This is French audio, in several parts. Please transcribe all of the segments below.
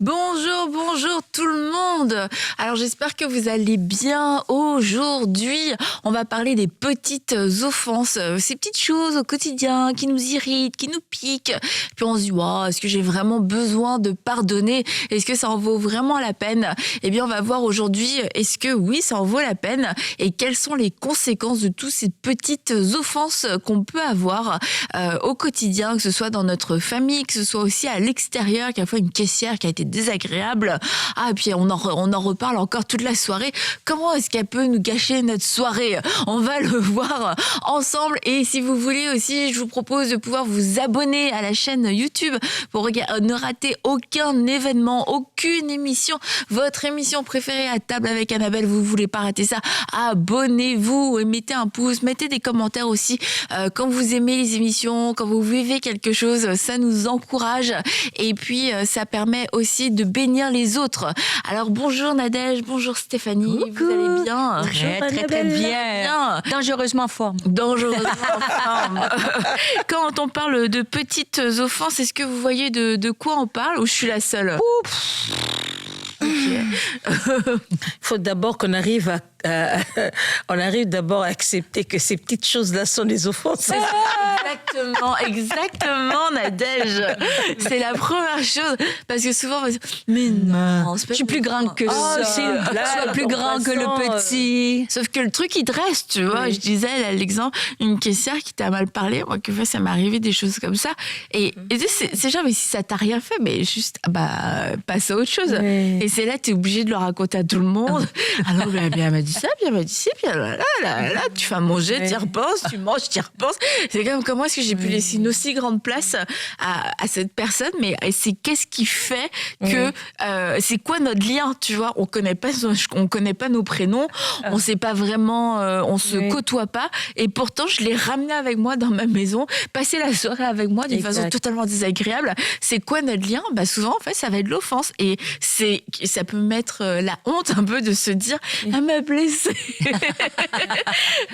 Bonjour, bonjour tout le monde. Alors j'espère que vous allez bien. Aujourd'hui, on va parler des petites offenses, ces petites choses au quotidien qui nous irritent, qui nous piquent. Puis on se dit, wow, est-ce que j'ai vraiment besoin de pardonner? Est-ce que ça en vaut vraiment la peine? Eh bien, on va voir aujourd'hui, est-ce que oui, ça en vaut la peine? Et quelles sont les conséquences de toutes ces petites offenses qu'on peut avoir au quotidien, que ce soit dans notre famille, que ce soit aussi à l'extérieur, quelquefois une caissière qui a été désagréable. Ah, et puis on en reparle encore toute la soirée. Comment est-ce qu'elle peut nous gâcher notre soirée? On va le voir ensemble. Et si vous voulez aussi, je vous propose de pouvoir vous abonner à la chaîne YouTube pour ne rater aucun événement, aucune émission. Votre émission préférée à table avec Annabelle, vous voulez pas rater ça? Abonnez-vous et mettez un pouce, mettez des commentaires aussi. Quand vous aimez les émissions, quand vous vivez quelque chose, ça nous encourage. Et puis, ça permet aussi de bénir les autres. Alors, bonjour Nadège, bonjour Stéphanie. Coucou. Vous allez bien? Très bien. Dangereusement en forme. Dangereusement en forme. Quand on parle de petites offenses, est-ce que vous voyez de quoi on parle ou je suis la seule? Faut d'abord qu'on arrive on arrive d'abord à accepter que ces petites choses-là sont des offenses. Exactement, Nadège. C'est la première chose. Parce que souvent, on va dire, mais non, Je suis plus grande que ça. C'est une blague. Sois plus grand que le petit. Sauf que le truc, il te reste, tu vois. Oui. Je disais, là, l'exemple, une caissière qui t'a mal parlé, moi, que ça m'est arrivé des choses comme ça. Et c'est genre, mais si ça t'a rien fait, mais juste, passe à autre chose. Oui. Et c'est là, t'es obligé de le raconter à tout le monde. Alors, elle m'a dit ça, puis elle m'a dit ci, puis là, tu fais manger, Oui. t'y repenses, tu manges, t'y repenses. C'est quand même, comment est-ce que j'ai pu laisser une aussi grande place à cette personne? Mais c'est qu'est-ce qui fait que, c'est quoi notre lien, tu vois? On connaît pas nos prénoms, on sait pas vraiment, on se côtoie pas. Et pourtant, je l'ai ramené avec moi dans ma maison, passé la soirée avec moi d'une façon totalement désagréable. C'est quoi notre lien? Souvent, en fait, ça va être l'offense. Et ça peut mettre la honte un peu de se dire, elle m'a blessée.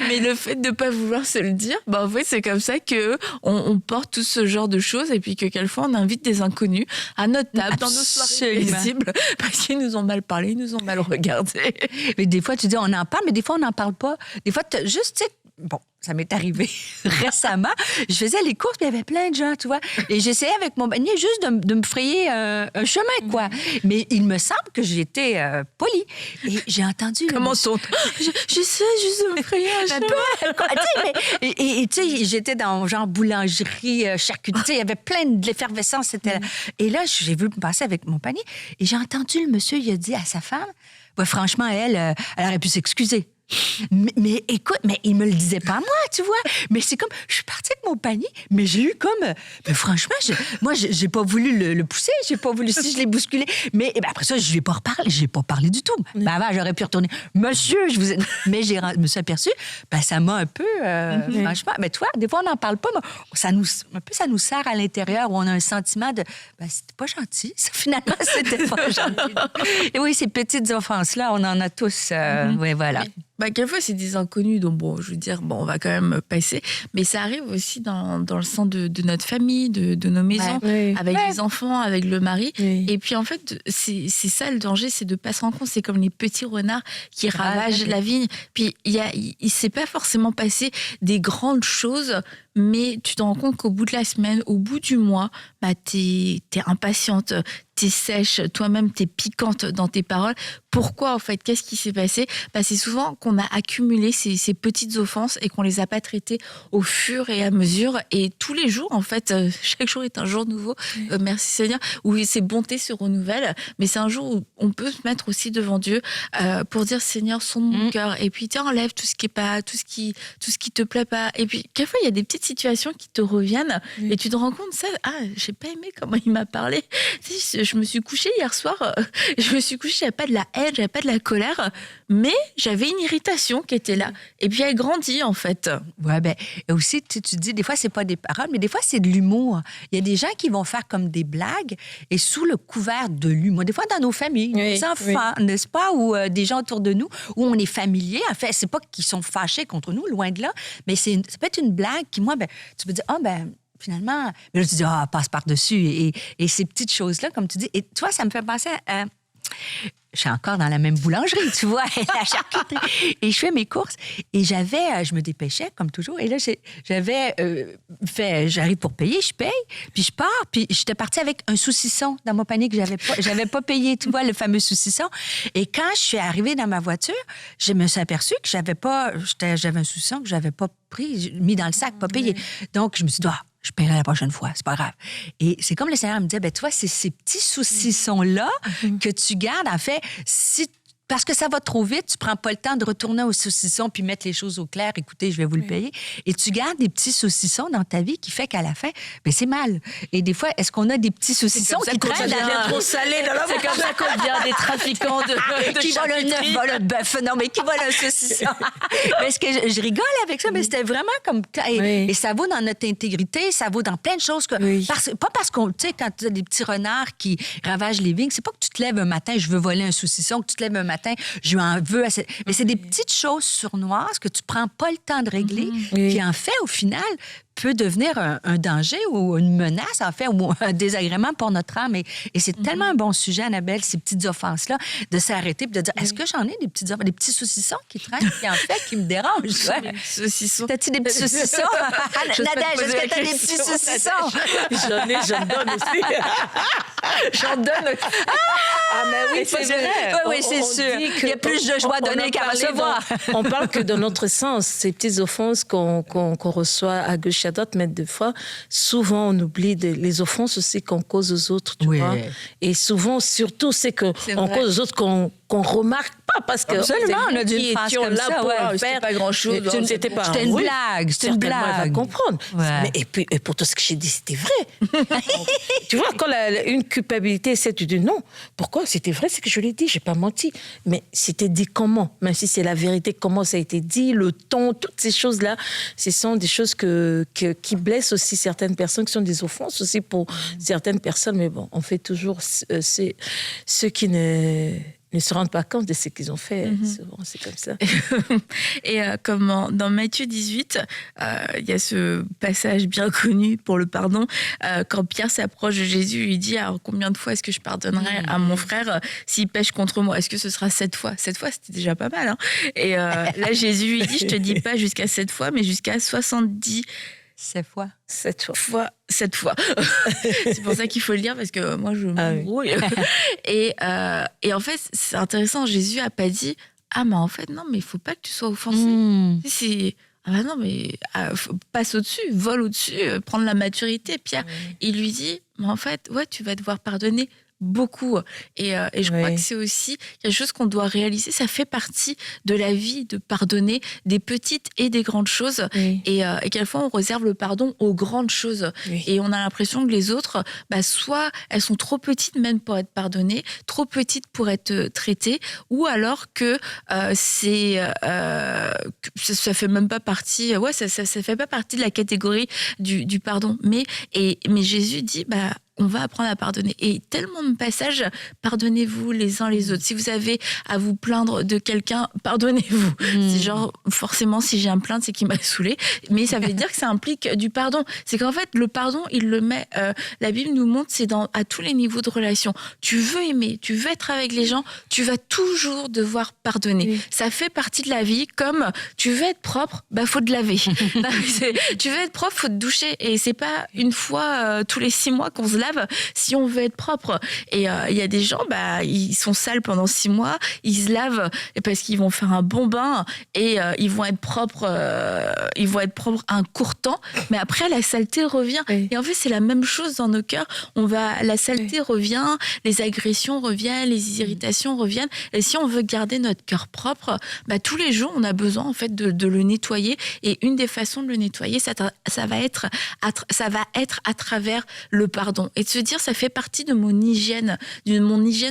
Mais le fait de pas vouloir se le dire, en fait, c'est comme ça que on porte tout ce genre de choses et puis que quelquefois on invite des inconnus à notre table, dans nos soirées paisibles, parce qu'ils nous ont mal parlé, ils nous ont mal regardé. Mais des fois, tu dis, on en parle, mais des fois, on n'en parle pas. Des fois, juste, tu sais, bon, ça m'est arrivé récemment. Je faisais les courses, puis il y avait plein de gens, tu vois. Et j'essayais avec mon panier juste de me frayer un chemin, quoi. Mais il me semble que j'étais polie. Et j'ai entendu... Comment sont... J'essaie juste de me frayer un chemin. Et tu sais, j'étais dans genre boulangerie, charcuterie, tu sais, il y avait plein de l'effervescence. C'était... Et là, j'ai vu me passer avec mon panier. Et j'ai entendu le monsieur, il a dit à sa femme, franchement, elle aurait pu s'excuser. Mais écoute, mais il me le disait pas moi, tu vois. Mais c'est comme, je suis partie avec mon panier, mais j'ai eu comme, franchement, moi, j'ai pas voulu le pousser, j'ai pas voulu, si je l'ai bousculé. Mais après ça, je lui ai pas reparlé, j'ai pas parlé du tout. Avant, j'aurais pu retourner, monsieur, mais je me suis aperçue, ça m'a un peu, franchement, mais toi, des fois, on n'en parle pas, mais ça nous serre à l'intérieur où on a un sentiment de, c'était pas gentil, ça, finalement, c'était pas gentil. Et oui, ces petites offenses-là, on en a tous, oui, voilà. Quelquefois, c'est des inconnus, donc je veux dire, on va quand même passer. Mais ça arrive aussi dans le sein de notre famille, de nos maisons, avec les enfants, avec le mari. Et puis, en fait, c'est ça le danger, c'est de pas se rendre compte. C'est comme les petits renards qui ravagent la vigne. Puis, il s'est pas forcément passé des grandes choses, mais tu te rends compte qu'au bout de la semaine, au bout du mois, t'es impatiente, t'es sèche, toi-même t'es piquante dans tes paroles. Pourquoi, en fait? Qu'est-ce qui s'est passé? C'est souvent qu'on a accumulé ces petites offenses et qu'on les a pas traitées au fur et à mesure. Et tous les jours, en fait, chaque jour est un jour nouveau. Merci Seigneur. Où ces bontés se renouvellent. Mais c'est un jour où on peut se mettre aussi devant Dieu pour dire, Seigneur, sonde mon cœur. Et puis, enlève tout ce qui est pas, tout ce qui te plaît pas. Et puis, quelquefois, il y a des petites situations qui te reviennent et tu te rends compte, j'ai pas aimé comment il m'a parlé. Je me suis couchée hier soir, j'avais pas de la haine, j'avais pas de la colère, mais j'avais une irritation qui était là. Et puis elle grandit, en fait. Ouais, et aussi, tu dis, des fois, c'est pas des paroles, mais des fois, c'est de l'humour. Il y a des gens qui vont faire comme des blagues et sous le couvert de l'humour. Des fois, dans nos familles, nos enfants, n'est-ce pas, ou des gens autour de nous, où on est familier. En fait, c'est pas qu'ils sont fâchés contre nous, loin de là, mais ça peut être une blague qui, moi, tu peux dire, finalement, mais là, tu dis, passe par-dessus. Et ces petites choses-là, comme tu dis, et toi, ça me fait penser à... Je suis encore dans la même boulangerie, tu vois, la charcuterie. Et je fais mes courses. Et je me dépêchais, comme toujours. Et là, j'arrive pour payer, je paye, puis je pars. Puis j'étais partie avec un saucisson dans mon panier que j'avais pas payé, tu vois, le fameux saucisson. Et quand je suis arrivée dans ma voiture, je me suis aperçue que j'avais un saucisson que j'avais pas pris, mis dans le sac, pas payé. Donc, je me suis dit, je paierai la prochaine fois, c'est pas grave. Et c'est comme le Seigneur me disait, tu vois, c'est ces petits saucissons-là que tu gardes. En fait, parce que ça va trop vite, tu prends pas le temps de retourner au saucisson puis mettre les choses au clair. Écoutez, je vais vous le payer. Et tu gardes des petits saucissons dans ta vie qui fait qu'à la fin, c'est mal. Et des fois, est-ce qu'on a des petits saucissons qui traînent? Ça devient trop salé dans la C'est comme ça qu'on devient des trafiquants de qui volent le neuf, volent le bœuf. Non, mais qui volent un saucisson? Mais est-ce que je rigole avec ça? Mais c'était vraiment comme... Et ça vaut dans notre intégrité, ça vaut dans plein de choses. Pas parce qu'on... Tu sais, quand tu as des petits renards qui ravagent les vignes, c'est pas que tu te lèves un matin, je veux voler un saucisson, que tu te lèves un matin, je en veux. Mais c'est des petites choses sournoises que tu prends pas le temps de régler, qui en fait, au final, peut devenir un danger ou une menace, en fait, ou un désagrément pour notre âme. Et c'est tellement un bon sujet, Annabelle, ces petites offenses-là, de s'arrêter et de dire, est-ce que j'en ai des petits saucissons qui traînent, qui me dérangent? Ouais. Saucissons. T'as-tu des petits saucissons? Nadège, est-ce que t'as des petits saucissons? J'en donne aussi. J'en donne. Ah, mais oui, c'est vrai. Oui, c'est sûr. Il y a plus de joie à donner qu'à recevoir. On parle que dans notre sens, ces petites offenses qu'on reçoit à gauche et à droite, mais des fois, souvent, on oublie les offenses aussi qu'on cause aux autres, tu vois. Et souvent, surtout, c'est qu'on cause aux autres qu'on remarque pas parce que absolument, on a dû faire comme là ça, pour c'était pas grand-chose. C'était une blague, c'était une blague. Elle va comprendre. Ouais. Mais et pour tout ce que j'ai dit, c'était vrai. Tu vois, quand une culpabilité, c'est tu dis non. Pourquoi? C'était vrai, c'est que je l'ai dit, j'ai pas menti. Mais c'était dit comment? Même si c'est la vérité, comment ça a été dit, le ton, toutes ces choses-là, ce sont des choses qui blessent aussi certaines personnes, qui sont des offenses aussi pour certaines personnes. Mais bon, on fait toujours ceux qui ne se rendent pas compte de ce qu'ils ont fait. Souvent, c'est comme ça. Et comme dans Matthieu 18, il y a ce passage bien connu pour le pardon. Quand Pierre s'approche de Jésus, il dit, alors combien de fois est-ce que je pardonnerai à mon frère s'il pêche contre moi? Est-ce que ce sera 7 fois? 7 fois, c'était déjà pas mal. Hein, et là, Jésus lui dit, je te dis pas jusqu'à 7 fois, mais jusqu'à 70 7 fois. 7 fois. 7 fois. C'est pour ça qu'il faut le lire, parce que moi, je m'embrouille. Et en fait, c'est intéressant, Jésus n'a pas dit « Ah, mais en fait, non, mais il ne faut pas que tu sois offensé. Ah bah non, mais passe au-dessus, vole au-dessus, prendre la maturité. » Pierre, il lui dit « Mais en fait, ouais, tu vas devoir pardonner beaucoup. » Et je crois que c'est aussi quelque chose qu'on doit réaliser. Ça fait partie de la vie, de pardonner des petites et des grandes choses. Et quelquefois, on réserve le pardon aux grandes choses. Et on a l'impression que les autres, soit elles sont trop petites même pour être pardonnées, trop petites pour être traitées, ou alors que ça fait même pas partie. Ça fait pas partie de la catégorie du pardon. Mais Jésus dit, on va apprendre à pardonner. Et tellement de passages, pardonnez-vous les uns les autres. Si vous avez à vous plaindre de quelqu'un, pardonnez-vous. C'est genre, forcément, si j'ai à me plaindre, c'est qu'il m'a saoulé. Mais ça veut dire que ça implique du pardon. C'est qu'en fait, le pardon, il le met... la Bible nous montre, c'est à tous les niveaux de relation. Tu veux aimer, tu veux être avec les gens, tu vas toujours devoir pardonner. Ça fait partie de la vie, comme tu veux être propre, faut te laver. Tu veux être propre, faut te doucher. Et c'est pas une fois tous les 6 mois qu'on se lave si on veut être propre. Et il y a des gens, ils sont sales pendant 6 mois, ils se lavent parce qu'ils vont faire un bon bain et ils vont être propres un court temps, mais après la saleté revient. Et en fait, c'est la même chose dans nos cœurs. La saleté revient, les agressions reviennent, les irritations reviennent. Et si on veut garder notre cœur propre, tous les jours, on a besoin en fait de le nettoyer. Et une des façons de le nettoyer, ça va être à travers le pardon. et de se dire ça fait partie de mon hygiène,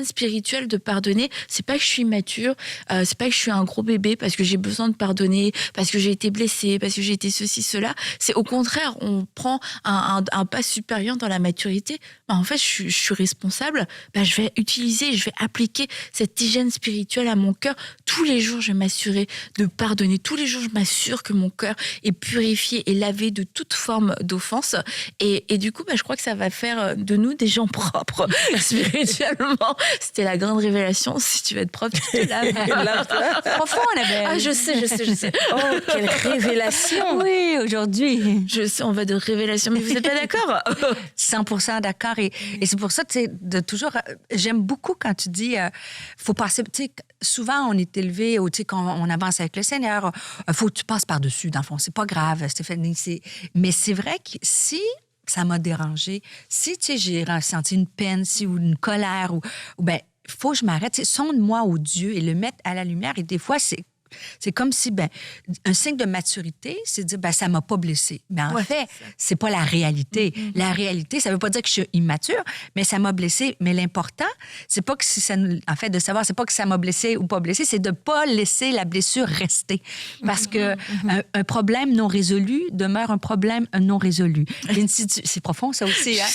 spirituelle de pardonner. C'est pas que je suis immature, c'est pas que je suis un gros bébé parce que j'ai besoin de pardonner, parce que j'ai été blessée, parce que j'ai été ceci, cela. C'est au contraire, on prend un pas supérieur dans la maturité. En fait, je suis responsable. Je vais utiliser, je vais appliquer cette hygiène spirituelle à mon cœur. Tous les jours, je vais m'assurer de pardonner. Tous les jours, je m'assure que mon cœur est purifié et lavé de toute forme d'offense. Et du coup, je crois que ça va faire de nous des gens propres spirituellement. C'était la grande révélation. Si tu veux être propre, tu te laves. Profond, Annabelle. Ah, je sais. Oh, quelle révélation! Oui, aujourd'hui. Je sais, on va de révélation, mais vous n'êtes pas d'accord? 100% d'accord. Et c'est pour ça, tu sais, de toujours... J'aime beaucoup quand tu dis, faut passer... Tu sais, souvent, on est élevé, tu sais, quand on avance avec le Seigneur, faut que tu passes par-dessus, dans le fond. C'est pas grave, Stéphanie. Mais c'est vrai que si ça m'a dérangé, si, tu sais, j'ai ressenti une peine, ou une colère, ou ben, faut que je m'arrête. Tu sais, sonde-moi au Dieu et le mettre à la lumière. Et des fois, c'est comme si, un signe de maturité, c'est de dire, ça m'a pas blessé. Mais en fait, c'est pas la réalité. La réalité, ça veut pas dire que je suis immature, mais ça m'a blessé. Mais l'important, c'est pas que si ça, en fait, de savoir, c'est pas que ça m'a blessé ou pas blessé, c'est de pas laisser la blessure rester. Parce que un problème non résolu demeure un problème non résolu. C'est profond, ça aussi, hein?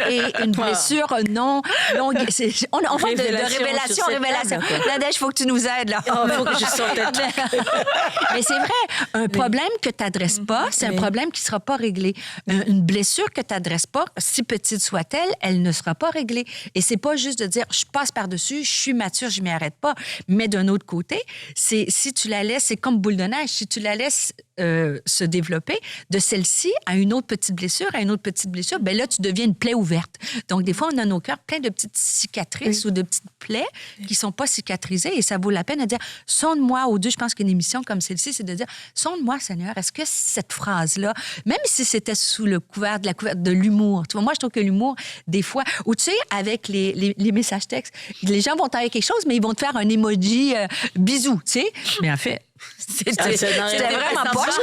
Et une blessure non on va de révélation en révélation. Nadège, il faut que tu nous aides, là. Il faut que je sorte. Mais c'est vrai, un problème que tu n'adresses pas, c'est un problème qui ne sera pas réglé. Une blessure que tu n'adresses pas, si petite soit-elle, elle ne sera pas réglée. Et c'est pas juste de dire, je passe par-dessus, je suis mature, je m'y arrête pas. Mais d'un autre côté, si tu la laisses, c'est comme boule de neige, si tu la laisses se développer, de celle-ci à une autre petite blessure, là, tu deviens une plaie ouverte. Donc, des fois, on a nos cœurs pleins de petites cicatrices ou de petites plaies qui ne sont pas cicatrisées et ça vaut la peine de dire, sonde-moi au Dieu. Je pense qu'une émission comme celle-ci, c'est de dire, sonde-moi, Seigneur, est-ce que cette phrase-là, même si c'était sous le couvert de l'humour, tu vois, moi, je trouve que l'humour, des fois, ou tu sais, avec les messages textes, les gens vont t'envoyer quelque chose, mais ils vont te faire un emoji bisou, tu sais. Mais en fait, c'était vraiment poche.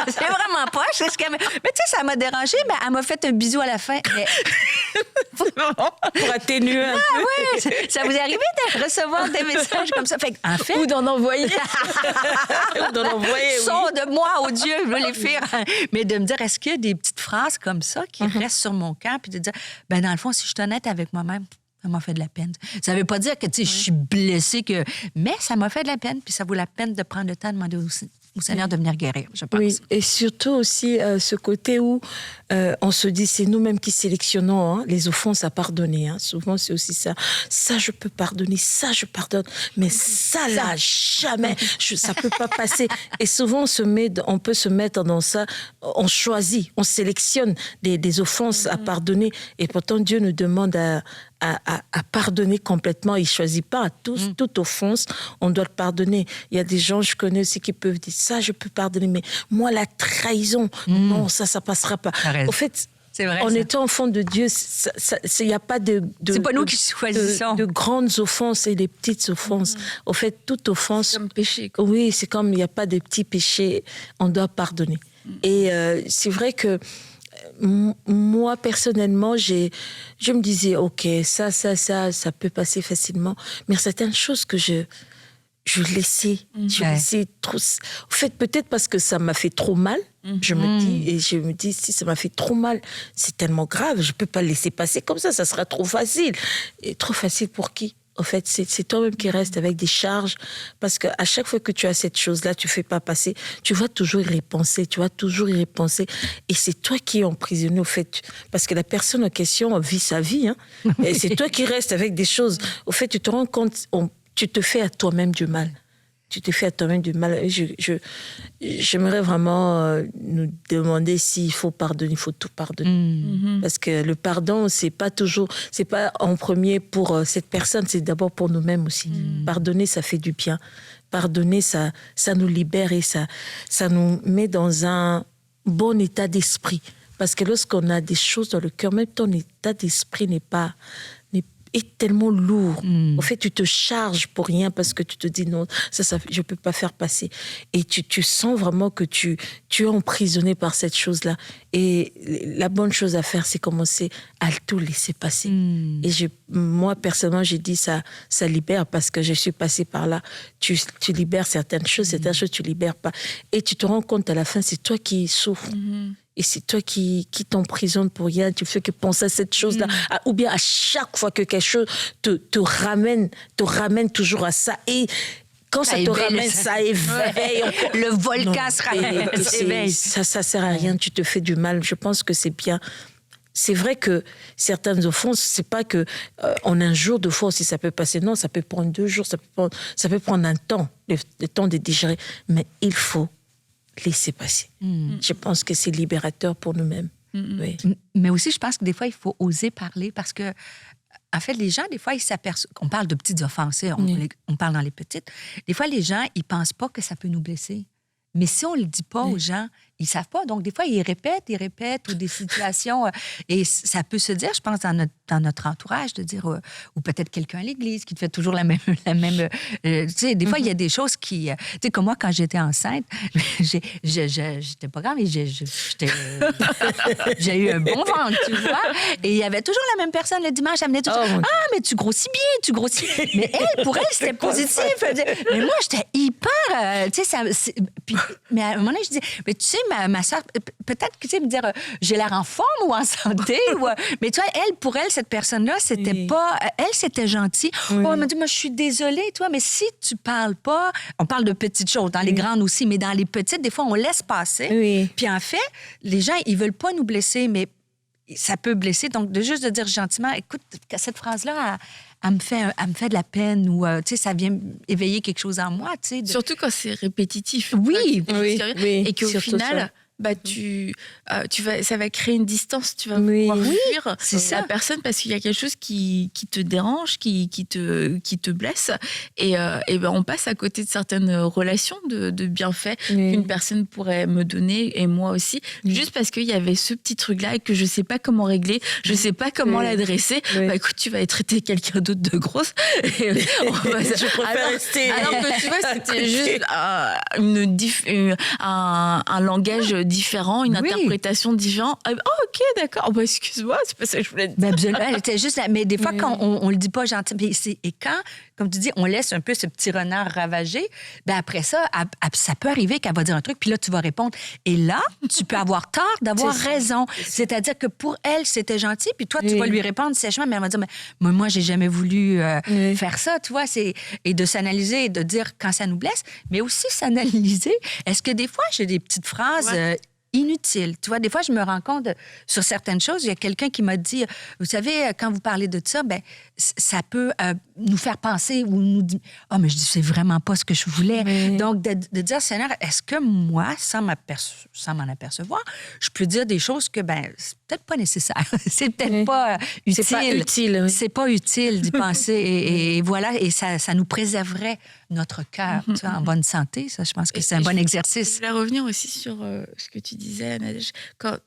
C'est vraiment poche. Mais tu sais, ça m'a dérangée, mais elle m'a fait un bisou à la fin. Mais... Pour atténuer un peu. Oui, ça vous est arrivé de recevoir des messages comme ça? Fait, en fait, ou d'en envoyer. Sonde-moi, oh Dieu, je veux les faire. Mais de me dire, est-ce qu'il y a des petites phrases comme ça qui restent sur mon cœur? Puis de dire, dans le fond, si je suis honnête avec moi-même, ça m'a fait de la peine. Ça ne veut pas dire que je suis blessée, mais ça m'a fait de la peine, puis ça vaut la peine de prendre le temps de demander au Seigneur de venir guérir, je pense. Oui, et surtout aussi ce côté où on se dit, c'est nous-mêmes qui sélectionnons les offenses à pardonner. Souvent, c'est aussi ça. Ça, je peux pardonner, ça, je pardonne, mais ça, là, jamais, ça ne peut pas passer. Et souvent, on peut se mettre dans ça, on choisit, on sélectionne des offenses à pardonner, et pourtant, Dieu nous demande à pardonner complètement. Il ne choisit pas toute offense, on doit le pardonner. Il y a des gens, je connais aussi, qui peuvent dire, ça, je peux pardonner, mais moi, la trahison, non, ça ne passera pas. Au fait, c'est vrai, en ça. étant enfant de Dieu, il n'y a pas c'est pas nous qui choisissons. de grandes offenses et des petites offenses. Au fait, toute offense... C'est comme péché, quoi. Oui, c'est comme il n'y a pas de petits péchés, on doit pardonner. Et c'est vrai que moi, personnellement, je me disais, OK, ça peut passer facilement. Mais certaines choses que je laissais trop... En fait, peut-être parce que ça m'a fait trop mal, je me dis, si ça m'a fait trop mal, c'est tellement grave, je ne peux pas le laisser passer comme ça sera trop facile. Et trop facile pour qui ? En fait, c'est toi-même qui restes avec des charges, parce qu'à chaque fois que tu as cette chose-là, tu ne fais pas passer, tu vas toujours y repenser, et c'est toi qui es emprisonné, au fait, parce que la personne en question vit sa vie, et c'est toi qui restes avec des choses. Au fait, tu te rends compte, tu te fais à toi-même du mal. J'aimerais vraiment nous demander s'il faut pardonner, il faut tout pardonner. Parce que le pardon, c'est pas en premier pour cette personne, c'est d'abord pour nous-mêmes aussi. Pardonner, ça fait du bien. Pardonner, ça nous libère et ça nous met dans un bon état d'esprit. Parce que lorsqu'on a des choses dans le cœur, même ton état d'esprit n'est pas est tellement lourd. En fait, tu te charges pour rien parce que tu te dis non, ça je peux pas faire passer. Et tu sens vraiment que tu es emprisonné par cette chose-là. Et la bonne chose à faire, c'est commencer à tout laisser passer. Et moi, personnellement, j'ai dit ça libère parce que je suis passée par là. Tu libères certaines choses tu libères pas. Et tu te rends compte à la fin, c'est toi qui souffres. Et c'est toi qui t'emprisonne pour rien. Tu fais que penser à cette chose-là. Ou bien à chaque fois que quelque chose te ramène toujours à ça. Et quand ça te ramène, ça éveille. Le volcan se ramène. Ça sert à rien. Tu te fais du mal. Je pense que c'est bien. C'est vrai que certaines offenses, c'est pas que en un jour de fois aussi ça peut passer. Non, ça peut prendre 2 jours, ça peut prendre un temps, le temps de digérer. Mais il faut laisser passer. Je pense que c'est libérateur pour nous-mêmes. Oui. Mais aussi, je pense que des fois, il faut oser parler parce que, en fait, les gens, des fois, ils s'aperçoivent... On parle de petites offenses, on parle dans les petites. Des fois, les gens, ils pensent pas que ça peut nous blesser. Mais si on le dit pas aux gens, ils savent pas. Donc, des fois, ils répètent, ou des situations... et ça peut se dire, je pense, dans notre entourage, de dire... ou peut-être quelqu'un à l'église qui te fait toujours la même tu sais, des fois, il y a des choses qui... tu sais, comme moi, quand j'étais enceinte, j'étais pas grave, mais j'ai eu un bon ventre, tu vois. Et il y avait toujours la même personne le dimanche. Elle venait toujours... mais tu grossis bien. Mais elle, pour elle, c'était positif. Mais moi, j'étais hyper... tu sais, mais à un moment donné, je dis, mais tu sais, ma soeur, peut-être que tu sais me dire, j'ai l'air en forme ou en santé. Mais tu vois, pour elle, cette personne-là, c'était pas... Elle, c'était gentil. Elle m'a dit, moi, je suis désolée, toi, mais si tu parles pas... On parle de petites choses, dans les grandes aussi, mais dans les petites, des fois, on laisse passer. Puis en fait, les gens, ils veulent pas nous blesser, mais ça peut blesser. Donc, juste de dire gentiment, écoute, cette phrase-là, elle me fait de la peine ou, tu sais, ça vient éveiller quelque chose en moi, tu sais. Surtout quand c'est répétitif. Oui. Et qu'au final... ça va créer une distance, tu vas pouvoir fuir la personne parce qu'il y a quelque chose qui te dérange, qui te blesse et on passe à côté de certaines relations de bienfaits qu'une personne pourrait me donner et moi aussi, juste parce qu'il y avait ce petit truc-là et que je sais pas comment régler, je sais pas comment l'adresser. Écoute, tu vas traiter quelqu'un d'autre de grosse. Je préfère rester. Alors que tu vois, c'était juste un langage différent, une interprétation différente. Ok, d'accord. Excuse-moi, c'est pas ça que je voulais dire. C'était juste mais des fois, quand on le dit pas gentil, et quand, comme tu dis, on laisse un peu ce petit renard ravager, après ça, ça peut arriver qu'elle va dire un truc, puis là, tu vas répondre. Et là, tu peux avoir tort d'avoir raison. C'est-à-dire que pour elle, c'était gentil, puis toi, tu vas lui répondre sèchement, mais elle va dire, mais moi, j'ai jamais voulu faire ça, tu vois. Et de s'analyser et de dire quand ça nous blesse, mais aussi s'analyser. Est-ce que des fois, j'ai des petites phrases inutile. Tu vois, des fois, je me rends compte sur certaines choses. Il y a quelqu'un qui m'a dit, vous savez, quand vous parlez de ça, ça peut nous faire penser ou nous dire, mais je dis, c'est vraiment pas ce que je voulais. Donc, de dire, Seigneur, est-ce que moi, sans m'en apercevoir, je peux dire des choses que, c'est peut-être pas nécessaire. C'est peut-être pas utile. C'est pas utile. C'est pas utile d'y penser. Et voilà, et ça nous préserverait notre cœur, tu vois, en bonne santé. Ça, je pense que c'est un bon exercice. Je voulais revenir aussi sur ce que tu disais, Nadège, quand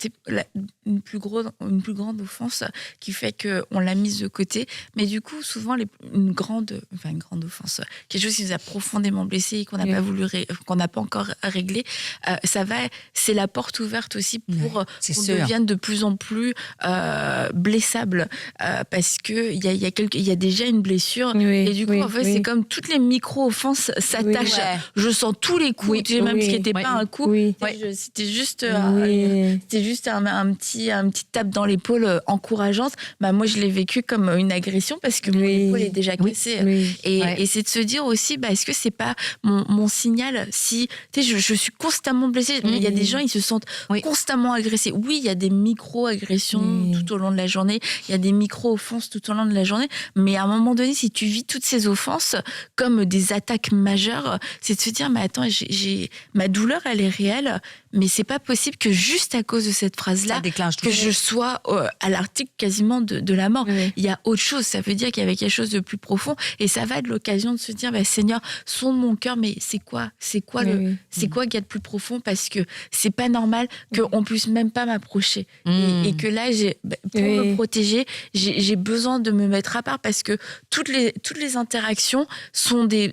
une plus grande offense qui fait qu'on l'a mise de côté, mais du coup, souvent, une grande offense, quelque chose qui nous a profondément blessé et qu'on n'a pas voulu, qu'on n'a pas encore réglé, c'est la porte ouverte aussi pour qu'on devienne de plus en plus blessable, parce que il y a déjà une blessure, et du coup, en fait, c'est comme toutes les micro-offenses s'attachent. Je sens tous les coups, même ce qui n'était pas un coup, c'était juste un petit tape dans l'épaule encourageante. Moi, je l'ai vécu comme une agression parce que mon épaule est déjà cassée. Et c'est de se dire aussi, est-ce que c'est pas mon signal si je suis constamment blessée. Il y a des gens, ils se sentent constamment agressés. Oui, il y a des micro-agressions tout au long de la journée. Il y a des micro-offenses tout au long de la journée. Mais à un moment donné, si tu vis toutes ces offenses comme des attaque majeure, c'est de se dire, mais attends, ma douleur, elle est réelle, mais c'est pas possible que juste à cause de cette phrase-là, que je sois à l'article quasiment de la mort. Oui. Il y a autre chose, ça veut dire qu'il y avait quelque chose de plus profond, et ça va être l'occasion de se dire, Seigneur, sonde mon cœur, mais c'est quoi qu'il y a de plus profond, parce que c'est pas normal qu'on puisse même pas m'approcher. Et que là, pour me protéger, j'ai besoin de me mettre à part, parce que toutes les interactions sont des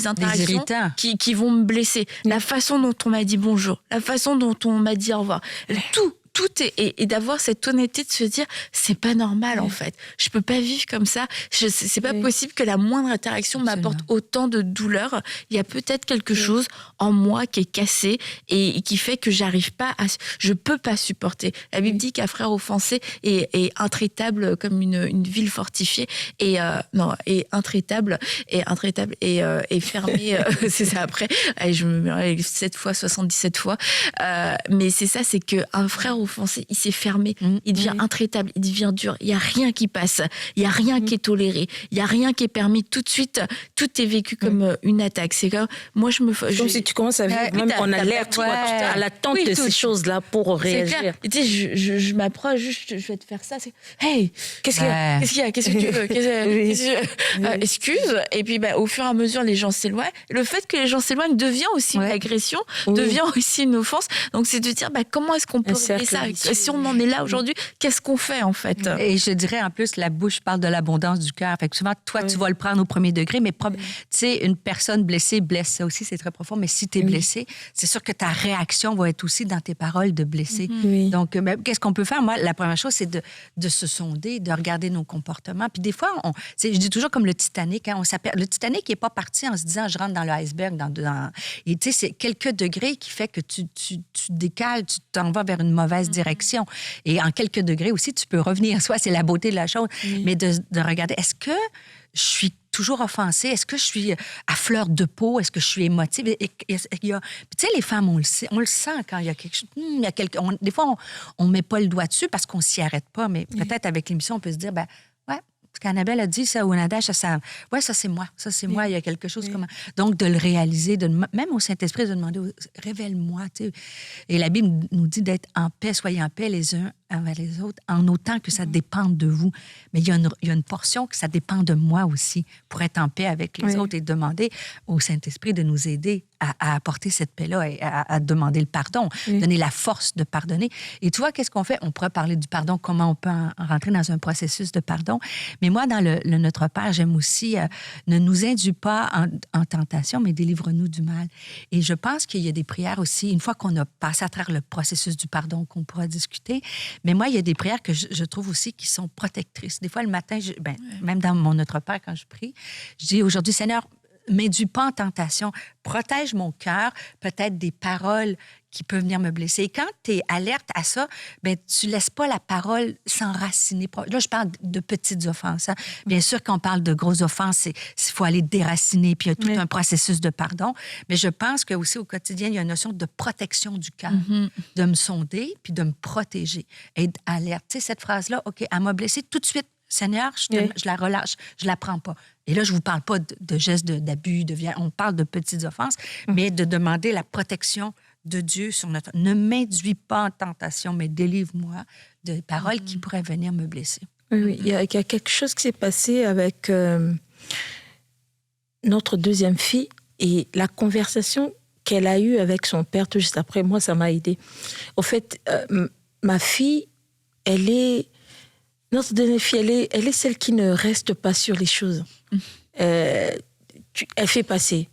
interactions qui vont me blesser. La façon dont on m'a dit bonjour, la façon dont on m'a dit au revoir, tout et d'avoir cette honnêteté de se dire, c'est pas normal en fait. Je peux pas vivre comme ça. C'est pas possible que la moindre interaction m'apporte autant de douleur. Il y a peut-être quelque chose en moi qui est cassé et qui fait que je peux pas supporter. La Bible dit qu'un frère offensé est intraitable comme une ville fortifiée et intraitable et fermé. C'est ça après. Je me mets 7 fois, 77 fois. Mais c'est ça, c'est qu'un frère offensé, il s'est fermé, il devient intraitable, il devient dur, il n'y a rien qui passe, il n'y a rien qui est toléré, il n'y a rien qui est permis, tout de suite, tout est vécu comme une attaque. C'est comme, moi je me... Comme si tu commences à vivre même en alerte, à l'attente de ces choses-là pour réagir. Tu sais, je m'approche, juste, je vais te faire ça, c'est, hey, qu'est-ce qu'il y a, qu'est-ce que tu veux, excuse, et puis au fur et à mesure, les gens s'éloignent. Le fait que les gens s'éloignent devient aussi une agression, devient aussi une offense, donc c'est de dire, comment est-ce qu'on peut régler ça? Si on en est là aujourd'hui, qu'est-ce qu'on fait en fait? Et je dirais en plus, la bouche parle de l'abondance du cœur. Fait que souvent, toi, tu vas le prendre au premier degré, mais tu sais, une personne blessée blesse. Ça aussi, c'est très profond. Mais si tu es blessé, c'est sûr que ta réaction va être aussi dans tes paroles de blessé. Donc, qu'est-ce qu'on peut faire? Moi, la première chose, c'est de se sonder, de regarder nos comportements. Puis des fois, je dis toujours comme le Titanic. Le Titanic n'est pas parti en se disant, je rentre dans l'iceberg. Et tu sais, c'est quelques degrés qui fait que tu décales, tu t'en vas vers une mauvaise direction. Et en quelques degrés aussi, tu peux revenir. Soit c'est la beauté de la chose, mais de regarder, est-ce que je suis toujours offensée? Est-ce que je suis à fleur de peau? Est-ce que je suis émotive? Tu sais, les femmes, on le sent quand il y a quelque chose. Des fois, on ne met pas le doigt dessus parce qu'on ne s'y arrête pas, mais peut-être avec l'émission, on peut se dire, ce qu'Annabelle a dit, ça, ou Nadash, ça c'est moi. Ça, c'est moi. Il y a quelque chose comme... Donc, de le réaliser, même au Saint-Esprit, de demander, révèle-moi. Tu sais. Et la Bible nous dit d'être en paix, soyez en paix les uns avec les autres, en autant que ça dépende de vous. Mais il y a une portion que ça dépend de moi aussi, pour être en paix avec les autres et demander au Saint-Esprit de nous aider à apporter cette paix-là et à demander le pardon, donner la force de pardonner. Et tu vois, qu'est-ce qu'on fait? On pourrait parler du pardon, comment on peut rentrer dans un processus de pardon. Mais moi, dans le Notre Père, j'aime aussi ne nous induis pas en tentation, mais délivre-nous du mal. Et je pense qu'il y a des prières aussi, une fois qu'on a passé à travers le processus du pardon, qu'on pourra discuter. Mais moi, il y a des prières que je trouve aussi qui sont protectrices. Des fois, le matin, même dans mon Notre Père, quand je prie, je dis aujourd'hui, Seigneur, m'induis pas en tentation, protège mon cœur, peut-être des paroles qui peuvent venir me blesser. Et quand tu es alerte à ça, tu laisses pas la parole s'enraciner. Là, je parle de petites offenses. Hein. Bien sûr, quand on parle de grosses offenses, il faut aller déraciner, puis il y a tout un processus de pardon. Mais je pense qu'aussi au quotidien, il y a une notion de protection du cœur, de me sonder, puis de me protéger. Être alerte. Tu sais, cette phrase-là, OK, elle m'a blessée tout de suite. Seigneur, je la relâche, je la prends pas. Et là, je vous parle pas de gestes d'abus, de violence. On parle de petites offenses, mais de demander la protection de Dieu sur notre... Ne m'induis pas en tentation, mais délivre-moi de paroles qui pourraient venir me blesser. Oui, il y a quelque chose qui s'est passé avec notre deuxième fille et la conversation qu'elle a eue avec son père tout juste après. Moi, ça m'a aidée. Au fait, ma fille, notre deuxième fille, elle est celle qui ne reste pas sur les choses. Elle fait passer.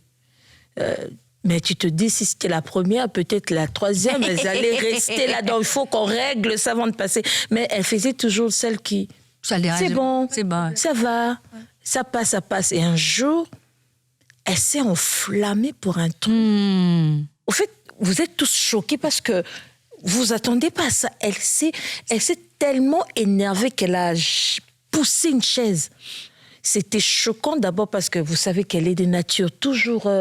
Mais tu te dis, si c'était la première, peut-être la troisième, elles allaient rester là-dedans. Il faut qu'on règle ça avant de passer. Mais elle faisait toujours celle qui... C'est bon, ça va, ça passe. Et un jour, elle s'est enflammée pour un truc. Au fait, vous êtes tous choqués parce que vous attendez pas à ça. Elle s'est tellement énervée qu'elle a poussé une chaise. C'était choquant d'abord parce que vous savez qu'elle est de nature toujours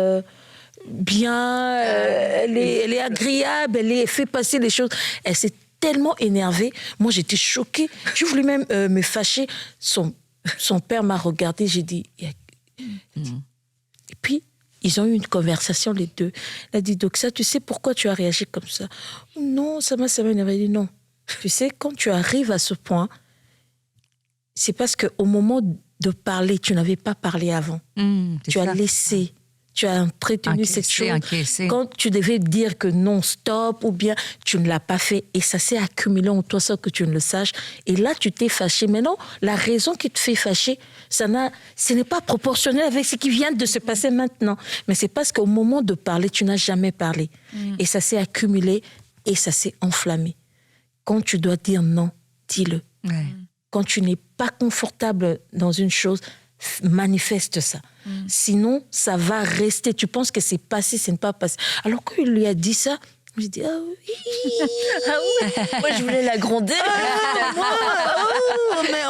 bien, elle est agréable, elle fait passer les choses. Elle s'est tellement énervée. Moi, j'étais choquée. Je voulais même me fâcher. Son père m'a regardée. J'ai dit, Et puis, ils ont eu une conversation, les deux. Elle a dit, Doxa, tu sais pourquoi tu as réagi comme ça? Non, ça m'a énervé. Elle a dit, non. Tu sais, quand tu arrives à ce point, c'est parce qu'au moment de parler, tu n'avais pas parlé avant. Tu as laissé, tu as entretenu cette chose. Quand tu devais dire que non, stop, ou bien tu ne l'as pas fait, et ça s'est accumulé en toi sans que tu ne le saches. Et là, tu t'es fâché. Mais non, la raison qui te fait fâcher, ce n'est pas proportionnel avec ce qui vient de se passer maintenant. Mais c'est parce qu'au moment de parler, tu n'as jamais parlé. Et ça s'est accumulé et ça s'est enflammé. Quand tu dois dire non, dis-le. Ouais. Quand tu n'es pas confortable dans une chose, manifeste ça. Sinon, ça va rester. Tu penses que c'est passé, c'est pas passé. Alors quand il lui a dit ça, j'ai dit, ah oui. Moi, je voulais la gronder.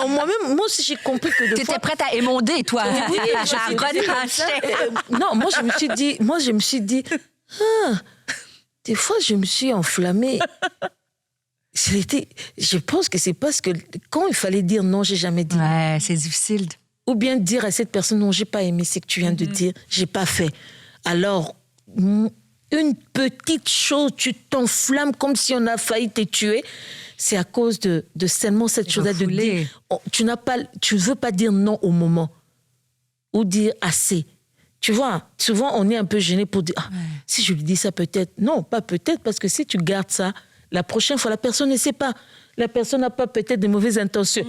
Moi aussi, j'ai compris que Tu étais prête à émonder, toi. Oui, non, moi, je me suis dit, des fois, je me suis enflammée. Je pense que c'est parce que quand il fallait dire non, j'ai jamais dit. Ouais, c'est difficile. Ou bien dire à cette personne, non, j'ai pas aimé ce que tu viens de dire, j'ai pas fait. Alors, une petite chose, tu t'enflammes comme si on a failli te tuer. C'est à cause de seulement cette chose-là de dire, tu veux pas dire non au moment. Ou dire assez. Tu vois, souvent, on est un peu gêné pour dire, si je lui dis ça peut-être. Non, pas peut-être, parce que si tu gardes ça, la prochaine fois, la personne ne sait pas. La personne n'a pas peut-être de mauvaises intentions.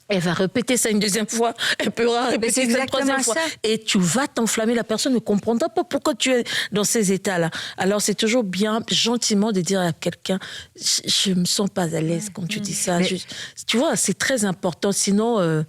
Elle va répéter ça une deuxième fois. Elle pourra répéter ça une troisième fois. Et tu vas t'enflammer. La personne ne comprendra pas pourquoi tu es dans ces états-là. Alors, c'est toujours bien, gentiment, de dire à quelqu'un, je ne me sens pas à l'aise quand tu dis ça. Tu vois, c'est très important. Sinon,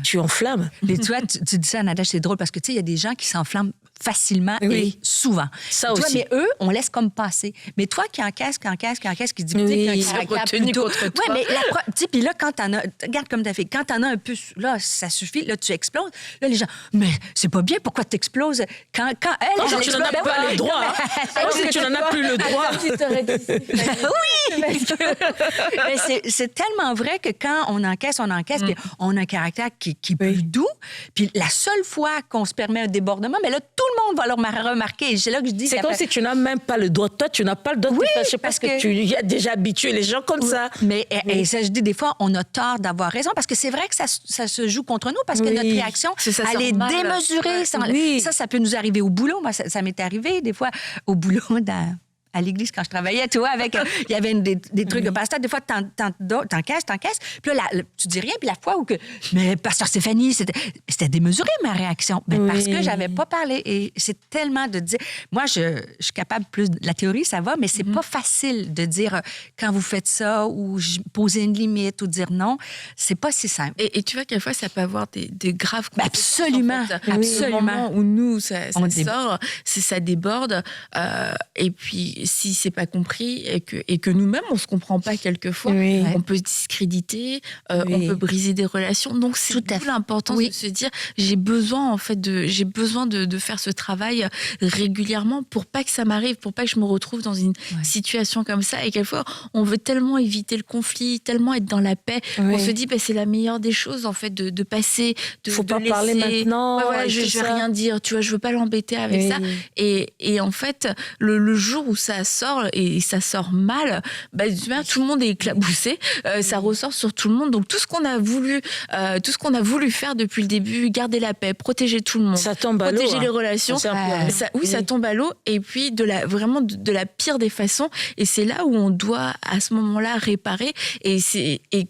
tu enflammes. Mais tu vois, tu dis ça, Nadège, c'est drôle parce que tu sais, il y a des gens qui s'enflamment facilement et souvent. Ça toi, aussi. mais eux, on laisse comme passer. Mais toi qui encaisse, qui dit oui, retenu contre toi. Ouais, mais tu sais, puis là, quand t'en as, regarde comme t'as fait, quand t'en as un peu, là, ça suffit, là, tu exploses. Là, les gens, mais c'est pas bien, pourquoi t'exploses? Quand elle tu n'en as pas le droit. Parce que tu n'en as plus le droit. Oui! Mais c'est tellement vrai que quand on encaisse, puis on a un caractère qui est plus doux. Puis la seule fois qu'on se permet un débordement, mais là, tout le monde va le remarquer. Et c'est là que je dis... C'est comme si tu n'as même pas le droit. Toi, tu n'as pas le droit de te fâcher parce que tu y as déjà habitué les gens comme ça. Mais et ça, je dis, des fois, on a tort d'avoir raison parce que c'est vrai que ça se joue contre nous parce que notre réaction, elle est démesurée. Ça peut nous arriver au boulot. Moi, ça m'est arrivé des fois au boulot à l'église, quand je travaillais, tu vois, il y avait des trucs de pasteur. Des fois, t'encaisses. Puis là, tu dis rien. Puis la fois où mais pasteur Stéphanie, c'était démesuré, ma réaction. Ben, parce que j'avais pas parlé. Et c'est tellement de dire... Moi, je suis capable plus... La théorie, ça va, mais c'est pas facile de dire quand vous faites ça ou poser une limite ou dire non. C'est pas si simple. Et tu vois, quelquefois, ça peut avoir des graves conséquences. Absolument. En fait. Absolument. Au moment où nous, ça sort, ça déborde. Et puis, si c'est pas compris et que nous-mêmes on se comprend pas quelquefois, on peut se discréditer, on peut briser des relations. Donc c'est tout l'importance de se dire j'ai besoin de faire ce travail régulièrement pour pas que ça m'arrive, pour pas que je me retrouve dans une situation comme ça. Et quelquefois on veut tellement éviter le conflit, tellement être dans la paix, on se dit c'est la meilleure des choses en fait de passer, faut de pas laisser. parler maintenant. Je vais rien dire, tu vois, je veux pas l'embêter avec ça. Et en fait le jour où ça sort et ça sort mal, tout le monde est éclaboussé, ça ressort sur tout le monde. Donc tout ce qu'on a voulu faire depuis le début, garder la paix, protéger tout le monde, ça tombe à l'eau, protéger les relations, ça tombe à l'eau. Et puis vraiment de la pire des façons. Et c'est là où on doit à ce moment-là réparer. Et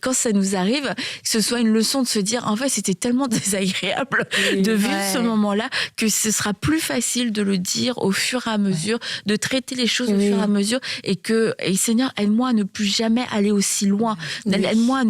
quand ça nous arrive, que ce soit une leçon de se dire en fait c'était tellement désagréable de vivre ce moment-là que ce sera plus facile de le dire au fur et à mesure, de traiter les choses au fur et à mesure, et Seigneur, aide-moi à ne plus jamais aller aussi loin, aide-moi à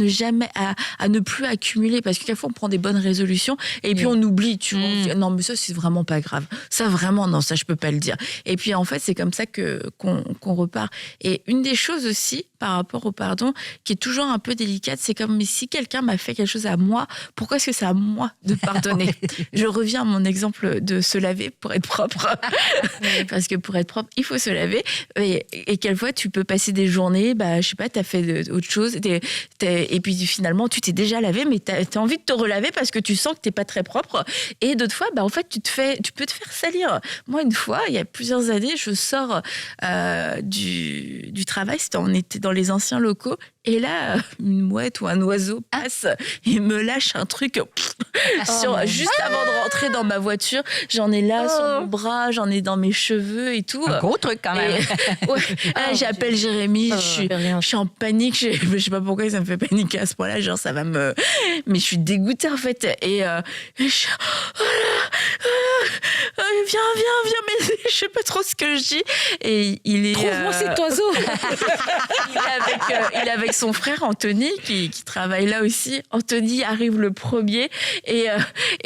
ne plus accumuler, parce que quelquefois on prend des bonnes résolutions et puis on oublie, tu vois, on se dit, non mais ça c'est vraiment pas grave, ça vraiment non, ça je peux pas le dire. Et puis en fait c'est comme ça qu'on repart. Et une des choses aussi par rapport au pardon qui est toujours un peu délicate, c'est comme si quelqu'un m'a fait quelque chose à moi, pourquoi est-ce que c'est à moi de pardonner? Je reviens à mon exemple de se laver pour être propre parce que pour être propre il faut se laver. et quelquefois tu peux passer des journées, je sais pas, t'as fait autre chose, et puis finalement tu t'es déjà lavé, mais t'as envie de te relaver parce que tu sens que t'es pas très propre. Et d'autres fois, en fait, tu peux te faire salir. Moi, une fois, il y a plusieurs années, je sors du travail, on était dans les anciens locaux, et là, une mouette ou un oiseau passe et me lâche un truc juste avant de rentrer dans ma voiture. J'en ai là sur mon bras, j'en ai dans mes cheveux et tout. Un gros truc quand même. J'appelle Jérémy, je suis en panique. Je sais pas pourquoi ça me fait paniquer à ce point-là. Genre, ça va me... Mais je suis dégoûtée en fait. Et je... Viens m'aider. Je sais pas trop ce que je dis. Et il est... Trouve-moi cet oiseau. Il est avec son frère Anthony qui travaille là aussi. Anthony arrive le premier et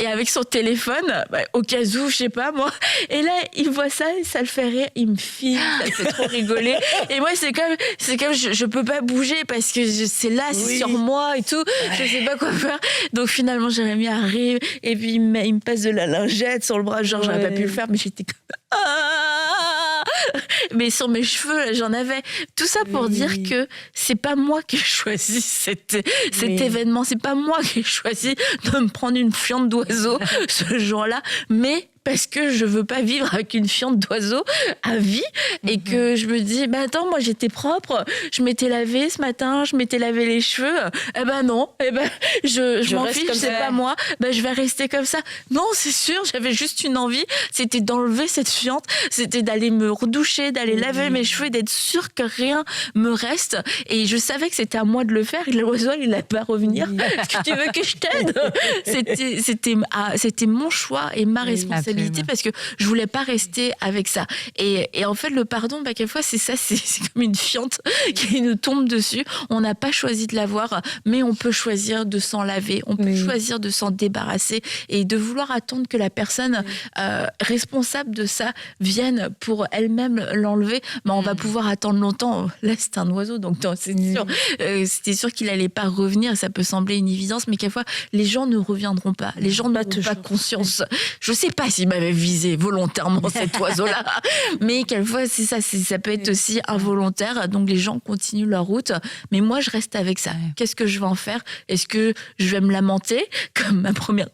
avec son téléphone, au cas où, je sais pas moi. Et là, il voit ça et ça le fait rire. Il me filme, ça le fait trop rigoler. Et moi, c'est comme je peux pas bouger parce que c'est là, c'est sur moi et tout. Je sais pas quoi faire. Donc finalement, Jérémy arrive et puis il me passe de la lingette sur le bras. Genre, j'aurais pas pu le faire, mais j'étais comme... Mais sur mes cheveux, j'en avais. Tout ça pour dire que c'est pas moi qui ai choisi cet événement. C'est pas moi qui ai choisi de me prendre une fiente d'oiseau ce jour-là. Mais parce que je veux pas vivre avec une fiente d'oiseau à vie et que je me dis, attends, moi j'étais propre, je m'étais lavée ce matin, je m'étais lavé les cheveux, non, je m'en fiche, c'est pas moi, je vais rester comme ça. Non, c'est sûr, j'avais juste une envie, c'était d'enlever cette fiente, c'était d'aller me redoucher, d'aller laver mes cheveux, d'être sûre que rien me reste, et je savais que c'était à moi de le faire, et l'oiseau il allait pas revenir. Est-ce que tu veux que je t'aide? C'était mon choix et ma responsabilité. Parce que je voulais pas rester avec ça. Et en fait, le pardon, quelquefois, c'est ça, c'est comme une fiente qui nous tombe dessus. On n'a pas choisi de l'avoir, mais on peut choisir de s'en laver, on peut choisir de s'en débarrasser et de vouloir attendre que la personne responsable de ça vienne pour elle-même l'enlever. On va pouvoir attendre longtemps. Là, c'est un oiseau, donc c'était sûr qu'il allait pas revenir. Ça peut sembler une évidence, mais quelquefois, les gens ne reviendront pas. Les gens n'auront pas conscience. Je sais pas s'il m'avait visé volontairement cet oiseau-là, mais quelquefois c'est ça, ça peut être aussi involontaire, donc les gens continuent leur route, mais moi je reste avec ça. Qu'est-ce que je vais en faire? Est-ce que je vais me lamenter comme ma première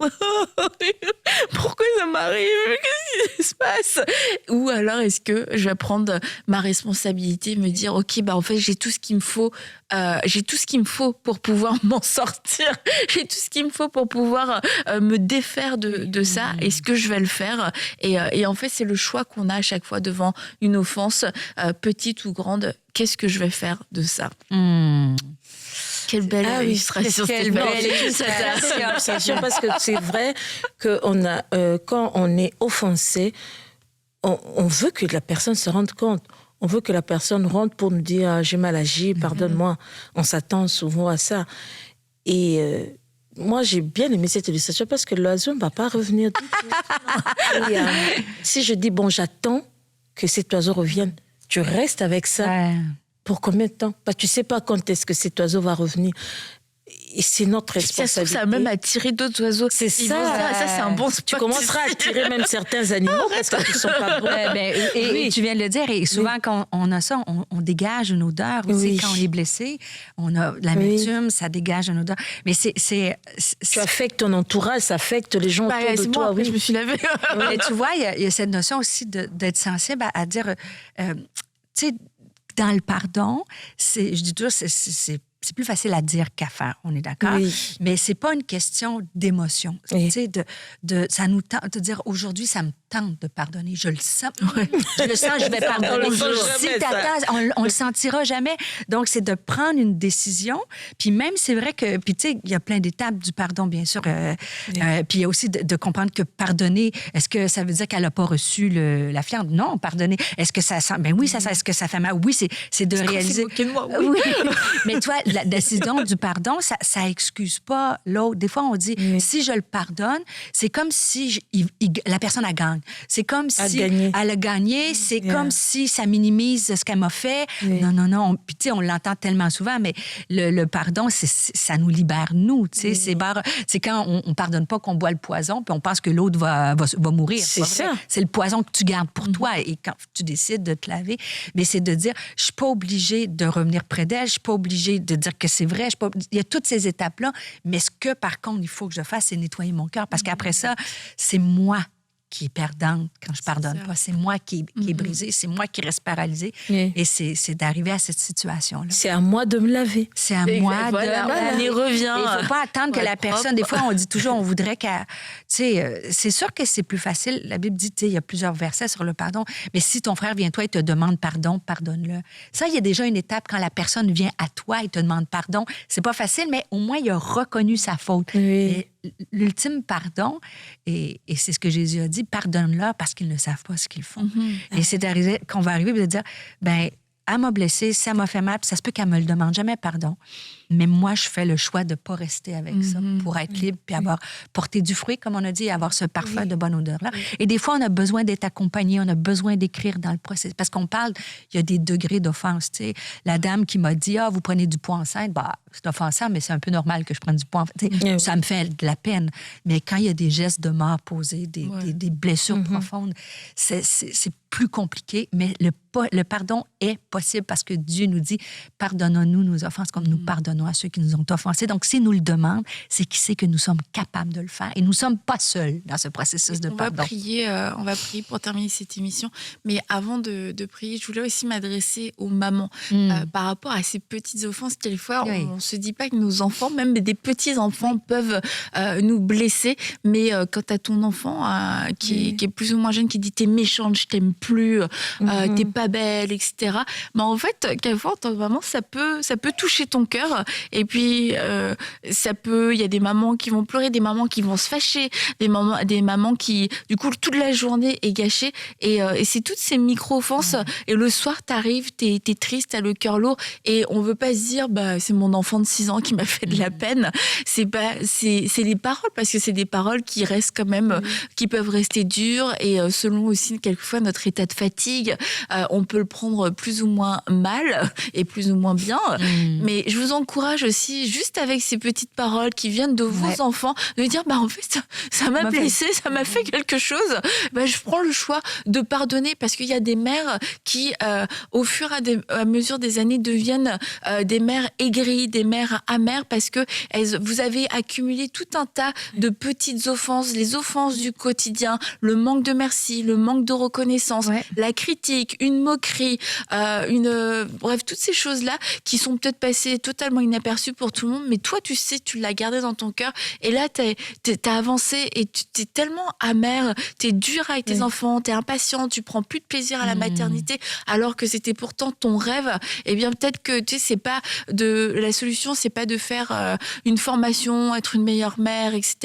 pourquoi ça m'arrive, qu'est-ce qui se passe? Ou alors est-ce que je vais prendre ma responsabilité, me dire ok, en fait j'ai tout ce qu'il me faut, pour pouvoir m'en sortir, j'ai tout ce qu'il me faut pour pouvoir me défaire de ça. Est-ce que je vais le faire? Et en fait, c'est le choix qu'on a à chaque fois devant une offense, petite ou grande. Qu'est-ce que je vais faire de ça? Quelle belle illustration. Quelle belle illustration. Parce que c'est vrai que quand on est offensé, on veut que la personne se rende compte. On veut que la personne rentre pour nous dire « j'ai mal agi, pardonne-moi ». On s'attend souvent à ça. Et moi, j'ai bien aimé cette illustration parce que l'oiseau ne va pas revenir du tout. Et, si je dis « bon, j'attends que cet oiseau revienne », tu restes avec ça. Pour combien de temps? Tu ne sais pas quand est-ce que cet oiseau va revenir. Et c'est notre responsabilité. Ça même attirer d'autres oiseaux. C'est ça. Ça, c'est un bon spot. Tu commenceras à attirer même certains animaux parce qu'ils ne sont pas bons. Et tu viens de le dire. Et souvent, quand on a ça, on dégage une odeur aussi. Quand on est blessé, on a l'amertume, ça dégage une odeur. Mais tu affectes ton entourage, ça affecte les gens autour de toi. Après, je me suis lavée. Mais tu vois, il y a cette notion aussi d'être sensible à dire... tu sais, dans le pardon, je dis toujours, c'est plus facile à dire qu'à faire, on est d'accord? Mais c'est pas une question d'émotion. Tu sais, ça nous tente de dire aujourd'hui, ça me tente de pardonner. Je le sens. Je le sens, je vais pardonner. Si t'attends, on le sentira jamais. Donc, c'est de prendre une décision. Puis même, c'est vrai que, puis tu sais, il y a plein d'étapes du pardon, bien sûr. Puis il y a aussi de comprendre que pardonner, est-ce que ça veut dire qu'elle n'a pas reçu la fiente? Non, pardonner. Est-ce que ça sent? Ben oui, ça sent. Est-ce que ça fait mal? Oui, c'est de réaliser. C'est moqué de moi, oui. Mais toi, la décision du pardon, ça excuse pas l'autre. Des fois, on dit, si je le pardonne, c'est comme si la personne a gagné. C'est comme si elle a gagné. C'est comme si ça minimise ce qu'elle m'a fait. Non. Puis, tu sais, on l'entend tellement souvent, mais le pardon, ça nous libère, nous. Tu sais, c'est quand on pardonne pas qu'on boit le poison, puis on pense que l'autre va mourir. C'est ça. C'est le poison que tu gardes pour toi. Et quand tu décides de te laver, mais c'est de dire, je suis pas obligée de revenir près d'elle, je suis pas obligée de dire que c'est vrai. Il y a toutes ces étapes-là, mais ce que, par contre, il faut que je fasse, c'est nettoyer mon cœur, parce qu'après ça, c'est moi qui est perdante quand je pardonne pas. C'est moi qui est brisée, c'est moi qui reste paralysée. Et c'est d'arriver à cette situation-là. C'est à moi de me laver. C'est à moi de... On y revient. Il faut pas attendre que la personne... Des fois, on dit toujours, on voudrait qu'elle... Tu sais, c'est sûr que c'est plus facile. La Bible dit, tu sais, il y a plusieurs versets sur le pardon, mais si ton frère vient à toi et te demande pardon, pardonne-le. Ça, il y a déjà une étape quand la personne vient à toi et te demande pardon. C'est pas facile, mais au moins, il a reconnu sa faute. Et l'ultime pardon, et c'est ce que Jésus a dit, pardonne-leur parce qu'ils ne savent pas ce qu'ils font. Et c'est d'arriver, qu'on va arriver et de dire, ben, elle m'a blessée, ça m'a fait mal, puis ça se peut qu'elle me le demande jamais pardon. Mais moi, je fais le choix de ne pas rester avec ça pour être libre puis porter du fruit, comme on a dit, avoir ce parfum de bonne odeur-là. Et des fois, on a besoin d'être accompagné, on a besoin d'écrire dans le processus. Parce qu'on parle, il y a des degrés d'offense. Tu sais. La dame qui m'a dit, vous prenez du poids enceinte, c'est offensant, mais c'est un peu normal que je prenne du poids. Ça me fait de la peine. Mais quand il y a des gestes de mort posés, des blessures profondes, c'est plus compliqué. Mais le pardon est possible parce que Dieu nous dit, pardonnons-nous nos offenses comme nous pardonnons à ceux qui nous ont offensés. Donc, s'il nous le demande, c'est qu'il sait que nous sommes capables de le faire. Et nous ne sommes pas seuls dans ce processus de pardon. On va prier pour terminer cette émission. Mais avant de prier, je voulais aussi m'adresser aux mamans par rapport à ces petites offenses. Quelquefois, on ne se dit pas que nos enfants, même des petits-enfants, peuvent nous blesser. Mais quand tu as ton enfant qui est plus ou moins jeune, qui dit « t'es méchante, je t'aime plus, t'es pas belle, etc. » En fait, quelquefois, en tant que maman, ça peut toucher ton cœur. Et puis, il y a des mamans qui vont pleurer, des mamans qui vont se fâcher, des mamans qui, du coup, toute la journée est gâchée. Et c'est toutes ces micro-offenses. Et le soir, t'arrives, t'es triste, t'as le cœur lourd. Et on veut pas se dire, c'est mon enfant de 6 ans qui m'a fait de la peine. C'est les paroles, parce que c'est des paroles qui restent quand même, qui peuvent rester dures. Et selon aussi, quelquefois, notre état de fatigue, on peut le prendre plus ou moins mal et plus ou moins bien. Mais je vous encourage aussi, juste avec ces petites paroles qui viennent de vos enfants, de dire, en fait, ça m'a blessé, ça m'a fait quelque chose. Je prends le choix de pardonner, parce qu'il y a des mères qui, au fur et à mesure des années, deviennent des mères aigries, des mères amères, parce que vous avez accumulé tout un tas de petites offenses, les offenses du quotidien, le manque de merci, le manque de reconnaissance, la critique, une moquerie, bref, toutes ces choses-là qui sont peut-être passées totalement inaperçues pour tout le monde, mais toi, tu sais, tu l'as gardé dans ton cœur, et là, t'as avancé, et t'es tellement amère, t'es dur avec tes enfants, t'es impatient, tu prends plus de plaisir à la maternité, alors que c'était pourtant ton rêve. Eh bien, peut-être que, tu sais, la solution, c'est pas de faire une formation, être une meilleure mère, etc.,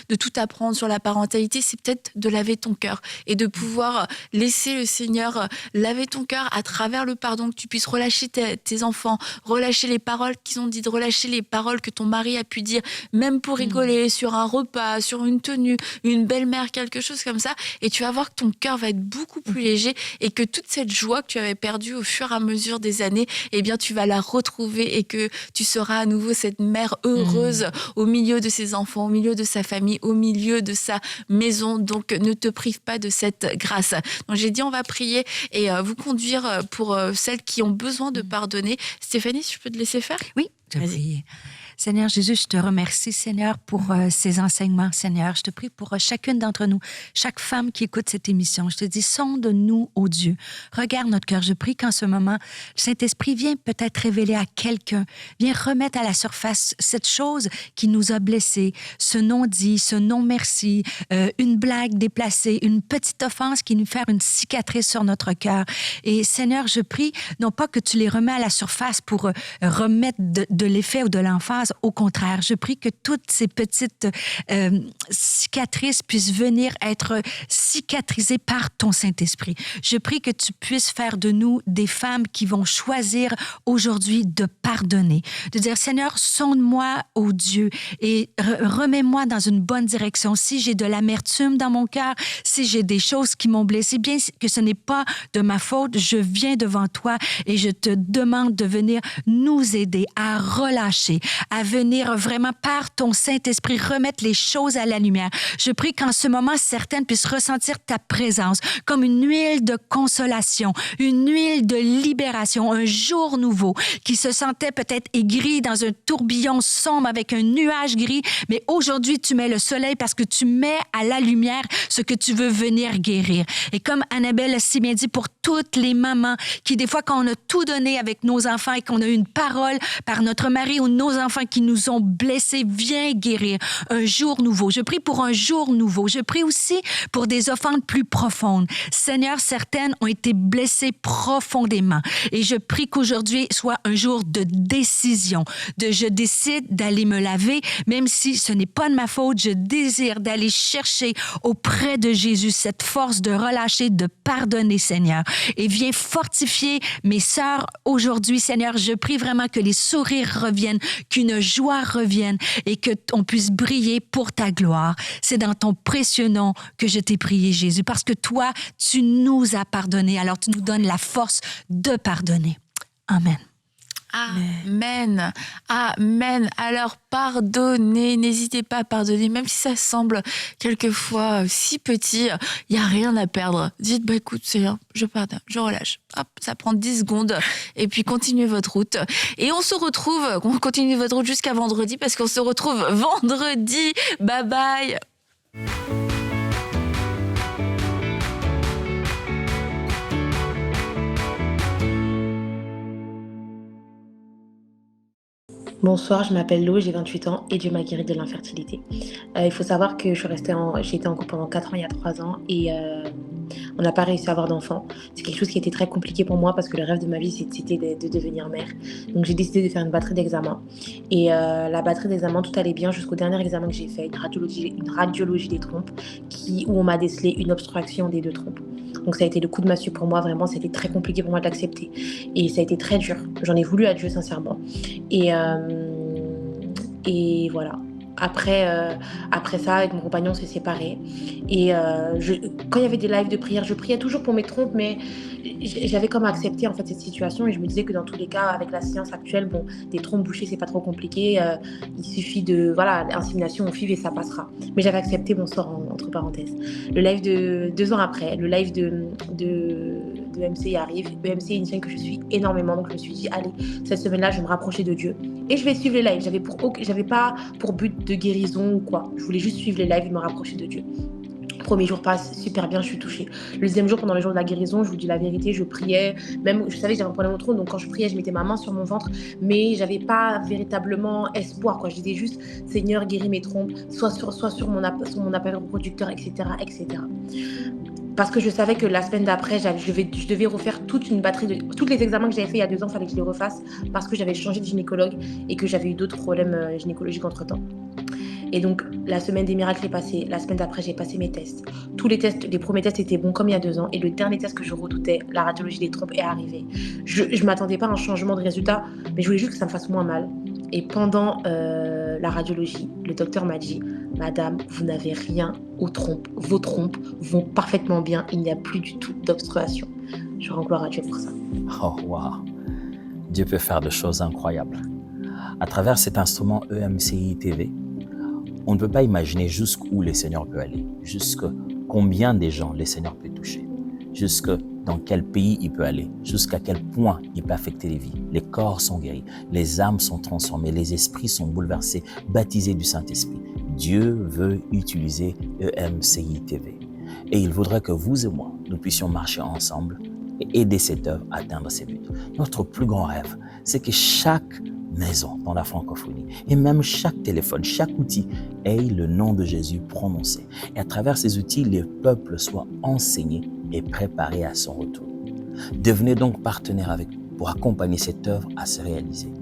de tout apprendre sur la parentalité, c'est peut-être de laver ton cœur, et de pouvoir laisser le Seigneur laver ton cœur à travers le pardon, que tu puisses relâcher tes enfants, relâcher les paroles qu'ils ont dites, relâcher les paroles que ton mari a pu dire, même pour rigoler, sur un repas, sur une tenue, une belle-mère, quelque chose comme ça. Et tu vas voir que ton cœur va être beaucoup plus léger, et que toute cette joie que tu avais perdue au fur et à mesure des années, eh bien, tu vas la retrouver, et que tu seras à nouveau cette mère heureuse au milieu de ses enfants, au milieu de sa famille, au milieu de sa maison. Donc, ne te prive pas de cette grâce. Donc, j'ai dit, on va prier et vous conduire pour celles qui ont besoin de pardonner. Stéphanie, si je peux te laisser faire? Oui, je vais prier. Seigneur Jésus, je te remercie, Seigneur, pour ces enseignements, Seigneur. Je te prie pour chacune d'entre nous, chaque femme qui écoute cette émission. Je te dis, sonde-nous, ô Dieu. Regarde notre cœur. Je prie qu'en ce moment, le Saint-Esprit vient peut-être révéler à quelqu'un, vient remettre à la surface cette chose qui nous a blessés, ce non-dit, ce non-merci, une blague déplacée, une petite offense qui nous fait une cicatrice sur notre cœur. Et Seigneur, je prie, non pas que tu les remets à la surface pour remettre de l'effet ou de l'emphase, efface. Au contraire, je prie que toutes ces petites cicatrices puissent venir être cicatrisées par ton Saint-Esprit. Je prie que tu puisses faire de nous des femmes qui vont choisir aujourd'hui de pardonner, de dire, Seigneur, sonde-moi, ô Dieu, et remets-moi dans une bonne direction. Si j'ai de l'amertume dans mon cœur, si j'ai des choses qui m'ont blessé, bien que ce n'est pas de ma faute, je viens devant toi et je te demande de venir nous aider à relâcher, à venir vraiment par ton Saint-Esprit remettre les choses à la lumière. Je prie qu'en ce moment, certaines puissent ressentir ta présence comme une huile de consolation, une huile de libération, un jour nouveau qui se sentait peut-être aigri dans un tourbillon sombre avec un nuage gris, mais aujourd'hui, tu mets le soleil parce que tu mets à la lumière ce que tu veux venir guérir. Et comme Annabelle l'a si bien dit, pour toutes les mamans qui, des fois, quand on a tout donné avec nos enfants et qu'on a eu une parole par notre mari ou nos enfants qui nous ont blessés, viens guérir un jour nouveau. Je prie pour un jour nouveau. Je prie aussi pour des offenses plus profondes. Seigneur, certaines ont été blessées profondément et je prie qu'aujourd'hui soit un jour de décision, de je décide d'aller me laver, même si ce n'est pas de ma faute, je désire d'aller chercher auprès de Jésus cette force de relâcher, de pardonner, Seigneur. Et viens fortifier mes sœurs aujourd'hui, Seigneur. Je prie vraiment que les sourires reviennent, qu'une joie revienne et qu'on puisse briller pour ta gloire. C'est dans ton précieux nom que je t'ai prié, Jésus, parce que toi, tu nous as pardonné, alors tu nous donnes la force de pardonner. Amen. Amen. Amen. Alors, pardonnez. N'hésitez pas à pardonner, même si ça semble quelquefois si petit. Il n'y a rien à perdre. Dites, écoute, c'est rien. Je pardonne, je relâche. Hop, ça prend 10 secondes. Et puis, continuez votre route. Et on se retrouve, on continue votre route jusqu'à vendredi, parce qu'on se retrouve vendredi. Bye bye. Bonsoir, je m'appelle Lo, j'ai 28 ans et Dieu m'a guéri de l'infertilité. Il faut savoir que j'ai été en couple pendant 4 ans il y a 3 ans et on n'a pas réussi à avoir d'enfant. C'est quelque chose qui était très compliqué pour moi parce que le rêve de ma vie c'était de devenir mère. Donc j'ai décidé de faire une batterie d'examen. Et la batterie d'examen, tout allait bien jusqu'au dernier examen que j'ai fait, une radiologie des trompes où on m'a décelé une obstruction des 2 trompes. Donc ça a été le coup de massue pour moi, vraiment c'était très compliqué pour moi de l'accepter. Et ça a été très dur, j'en ai voulu à Dieu sincèrement. Et voilà. Après ça, avec mon compagnon, on s'est séparés. Et quand il y avait des lives de prière, je priais toujours pour mes trompes, mais j'avais comme accepté en fait cette situation et je me disais que dans tous les cas, avec la science actuelle, bon, des trompes bouchées, c'est pas trop compliqué. Il suffit de, insémination au FIV et ça passera. Mais j'avais accepté mon sort entre parenthèses. Le live de 2 ans après, le live de MCI arrive. EMC est une chaîne que je suis énormément, donc je me suis dit, allez, cette semaine-là, je vais me rapprocher de Dieu et je vais suivre les lives. J'avais pas pour but de guérison ou quoi. Je voulais juste suivre les lives et me rapprocher de Dieu. Le premier jour passe super bien, je suis touchée. Le deuxième jour, pendant le jour de la guérison, je vous dis la vérité, je priais. Même, je savais que j'avais un problème au trône, donc quand je priais, je mettais ma main sur mon ventre, mais j'avais pas véritablement espoir, quoi. Je disais juste, Seigneur, guéris mes trompes, soit sur mon appareil reproducteur, etc., etc. Parce que je savais que la semaine d'après, je devais refaire toute une batterie de... Tous les examens que j'avais fait il y a 2 ans, il fallait que je les refasse parce que j'avais changé de gynécologue et que j'avais eu d'autres problèmes gynécologiques entre-temps. Et donc, la semaine des miracles est passée. La semaine d'après, j'ai passé mes tests. Tous les tests, les premiers tests étaient bons comme il y a 2 ans. Et le dernier test que je redoutais, la radiologie des trompes, est arrivé. Je ne m'attendais pas à un changement de résultat, mais je voulais juste que ça me fasse moins mal. Et pendant la radiologie, le docteur m'a dit, Madame, vous n'avez rien aux trompes. Vos trompes vont parfaitement bien. Il n'y a plus du tout d'obstruction. Je rends gloire à Dieu pour ça. Oh, wow. Dieu peut faire des choses incroyables. À travers cet instrument EMCI TV, on ne peut pas imaginer jusqu'où le Seigneur peut aller, jusqu'à combien de gens le Seigneur peut toucher, jusqu'à dans quel pays il peut aller, jusqu'à quel point il peut affecter les vies. Les corps sont guéris, les âmes sont transformées, les esprits sont bouleversés, baptisés du Saint-Esprit. Dieu veut utiliser EMCI TV. Et il voudrait que vous et moi, nous puissions marcher ensemble et aider cette œuvre à atteindre ses buts. Notre plus grand rêve, c'est que chaque maison dans la francophonie et même chaque téléphone, chaque outil ait le nom de Jésus prononcé. Et à travers ces outils, les peuples soient enseignés et préparés à son retour. Devenez donc partenaire avec nous pour accompagner cette œuvre à se réaliser.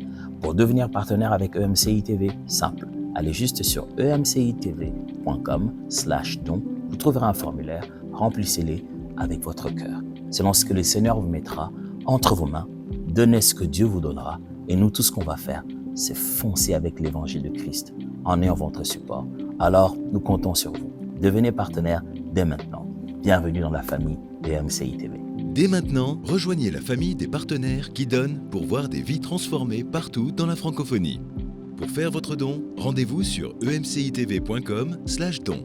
Pour devenir partenaire avec EMCI TV, simple. Allez juste sur emcitv.com/don. Vous trouverez un formulaire, remplissez-les avec votre cœur. Selon ce que le Seigneur vous mettra entre vos mains, donnez ce que Dieu vous donnera. Et nous, tout ce qu'on va faire, c'est foncer avec l'évangile de Christ en ayant votre support. Alors, nous comptons sur vous. Devenez partenaire dès maintenant. Bienvenue dans la famille des MCI TV. Dès maintenant, rejoignez la famille des partenaires qui donnent pour voir des vies transformées partout dans la francophonie. Pour faire votre don, rendez-vous sur emcitv.com/don.